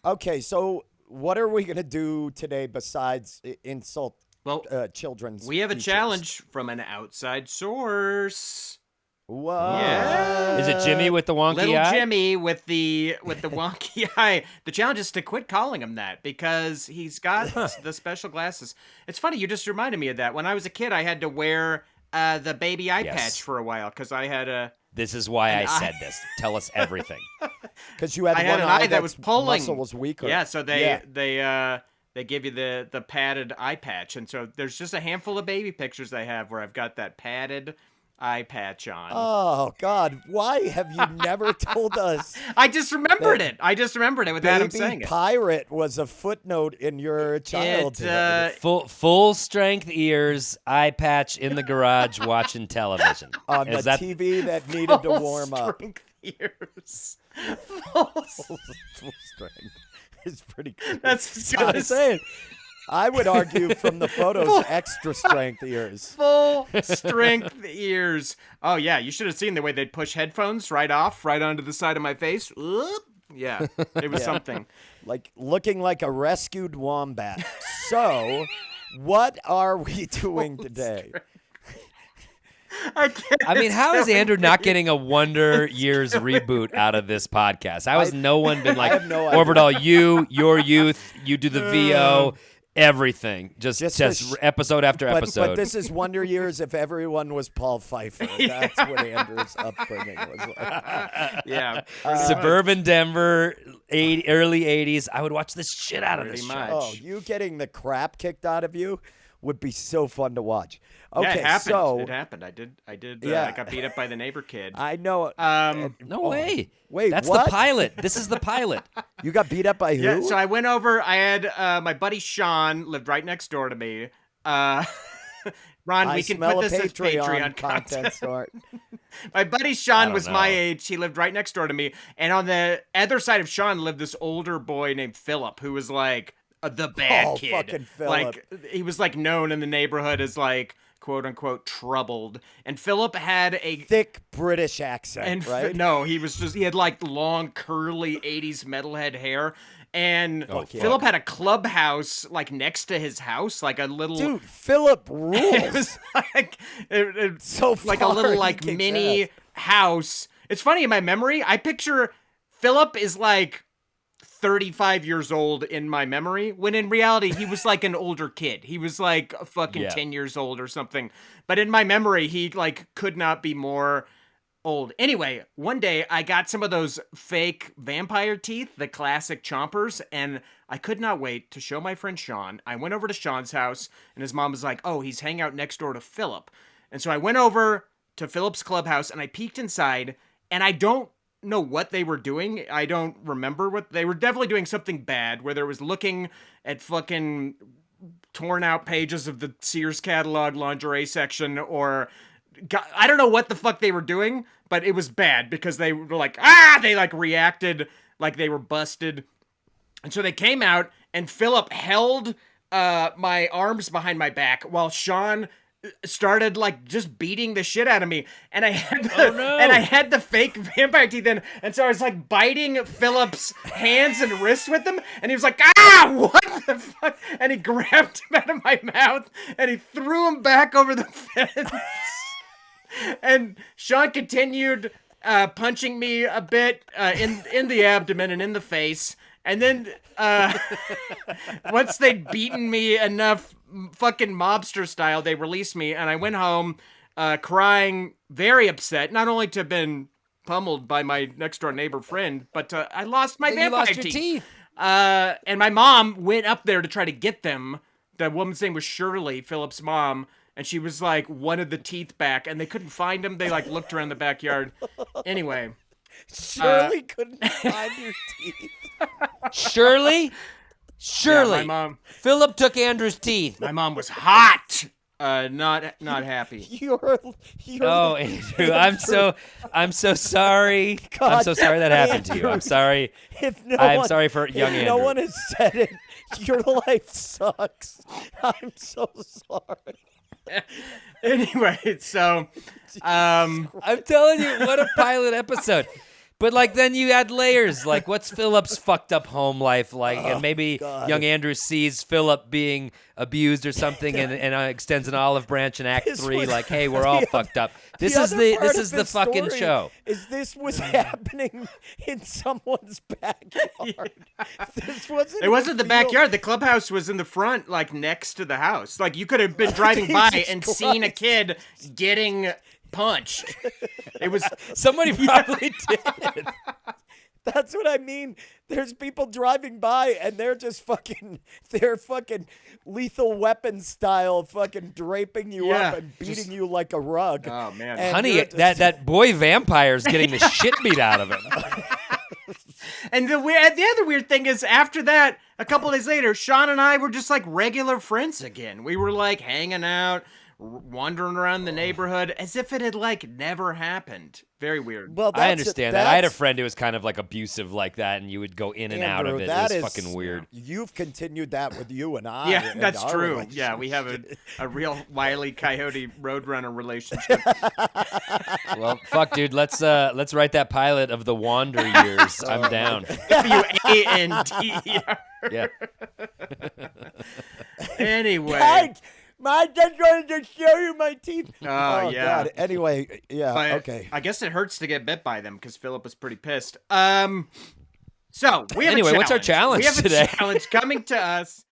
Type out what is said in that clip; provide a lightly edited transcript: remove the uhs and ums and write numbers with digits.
Okay, so what are we gonna do today besides insult Well, children's we have a features? challenge from an outside source. What? Is it Jimmy with the wonky Little eye? Jimmy with the wonky eye. The challenge is to quit calling him that because he's got the special glasses. It's funny, you just reminded me of that. When I was a kid, I had to wear the baby eye Yes. patch for a while because I had a This is why I eye. said this. Tell us everything. Because you had I had one an eye that was that's pulling. muscle was weaker. Yeah, so they give you the padded eye patch, and so there's just a handful of baby pictures I have where I've got that padded eye patch on. Oh God! Why have you never told us? I just remembered it. I just remembered it without him saying Baby it. pirate was a footnote in your childhood. Full strength ears, eye patch in the garage watching television. On the Is that TV that needed to warm up. Strength ears. Full strength. It's pretty good. That's as what good I'm as saying? I would argue from the photos, extra strength ears. full strength ears. Oh yeah, you should have seen the way they'd push headphones right onto the side of my face. Oop. Yeah, it was something. Like looking like a rescued wombat. So, what are we doing today? I mean, how is Andrew not getting a Wonder Years reboot out of this podcast? How has no one been like, have no idea. Orvedahl, your youth, you do the VO, everything. Just episode after episode. But this is Wonder Years if everyone was Paul Pfeiffer. That's what Andrew's upbringing was like. Yeah, Suburban Denver, early 80s. I would watch the shit out of this Pretty show. much. Oh, you getting the crap kicked out of you would be so fun to watch. yeah, Okay, it happened. so It happened. I did. Yeah. I got beat up by the neighbor kid. I know. No way. Wait, That's what? the pilot. This is the pilot. You got beat up by who? Yeah, so I went over. I had my buddy Sean lived right next door to me. Ron, I we can smell put a this as Patreon Patreon content start. My buddy I Sean don't was my know. age. He lived right next door to me. And on the other side of Sean lived this older boy named Philip, who was like the bad Oh, kid. fucking Philip. Like he was like known in the neighborhood as like quote unquote troubled. And Philip had a Thick British accent, and right? no, he had like long curly 80s metalhead hair. And Oh, Philip fuck. had a clubhouse like next to his house, like a little Dude, Philip it rules. was like it So like a far, little he like kicks mini ass. house. It's funny in my memory, I picture Philip is like 35 years old in my memory, when in reality he was like an older kid. He was like fucking Yeah. 10 years old or something. But in my memory, he like could not be more old. Anyway, one day I got some of those fake vampire teeth, the classic chompers, and I could not wait to show my friend Sean. I went over to Sean's house, and his mom was like, oh, he's hanging out next door to Philip. And so I went over to Philip's clubhouse, and I peeked inside, and I don't know what they were doing. I don't remember what they were. Definitely doing something bad, where there was looking at fucking torn out pages of the Sears catalog lingerie section, or I don't know what the fuck they were doing, but it was bad because they were like, they like reacted like they were busted. And so they came out, and Philip held my arms behind my back while Sean started like just beating the shit out of me, and I had the fake vampire teeth in, and so I was like biting Philip's hands and wrists with them, and he was like, what the fuck? And he grabbed him out of my mouth and he threw him back over the fence. And Sean continued punching me a bit in the abdomen and in the face. And then once they'd beaten me enough fucking mobster style, they released me, and I went home crying, very upset, not only to have been pummeled by my next door neighbor friend, but I lost my vampire You lost your teeth. And my mom went up there to try to get them. The woman's name was Shirley, Philip's mom. And she was like, one of the teeth back, and they couldn't find them. They like looked around the backyard. Anyway. Surely couldn't find your teeth. Shirley? Yeah, my mom. Philip took Andrew's teeth. My mom was hot. Not happy. You're Oh, Andrew, I'm so sorry. I'm so sorry that happened to you. I'm sorry. I'm sorry for young if no Andrew. one has said it, your life sucks. I'm so sorry. Anyway, so I'm telling you, what a pilot episode. But like then you add layers. Like what's Philip's fucked up home life like? And maybe God. young Andrew sees Philip being abused or something, and extends an olive branch in Act 3. Like, hey, we're all fucked up. This is the fucking show. Is this was happening in someone's backyard? This wasn't. It wasn't the backyard. The clubhouse was in the front, like next to the house. Like you could have been driving by Jesus and seen a Christ. kid getting punched. It was Somebody probably did. That's what I mean. There's people driving by and they're fucking lethal weapon style fucking draping you up and beating you like a rug. Oh man. And Honey, you're that boy vampire is getting the shit beat out of him. And the other weird thing is, after that, a couple days later, Sean and I were just like regular friends again. We were like hanging out, wandering around the neighborhood as if it had like never happened. Very weird. Well, I understand that. I had a friend who was kind of like abusive like that, and you would go in and out of Andrew, it. that It was is- fucking weird. You've continued that with you and I. Yeah, and that's our true. Yeah, we have a real Wile E. Coyote Roadrunner relationship. Well, fuck, dude. Let's write that pilot of the Wander years. I'm down. WAND. Yeah. Anyway. I just wanted to show you my teeth. Oh, yeah. God. Anyway, yeah, But okay. I guess it hurts to get bit by them because Philip was pretty pissed. So we have Anyway, a what's our challenge We have today? a challenge coming to us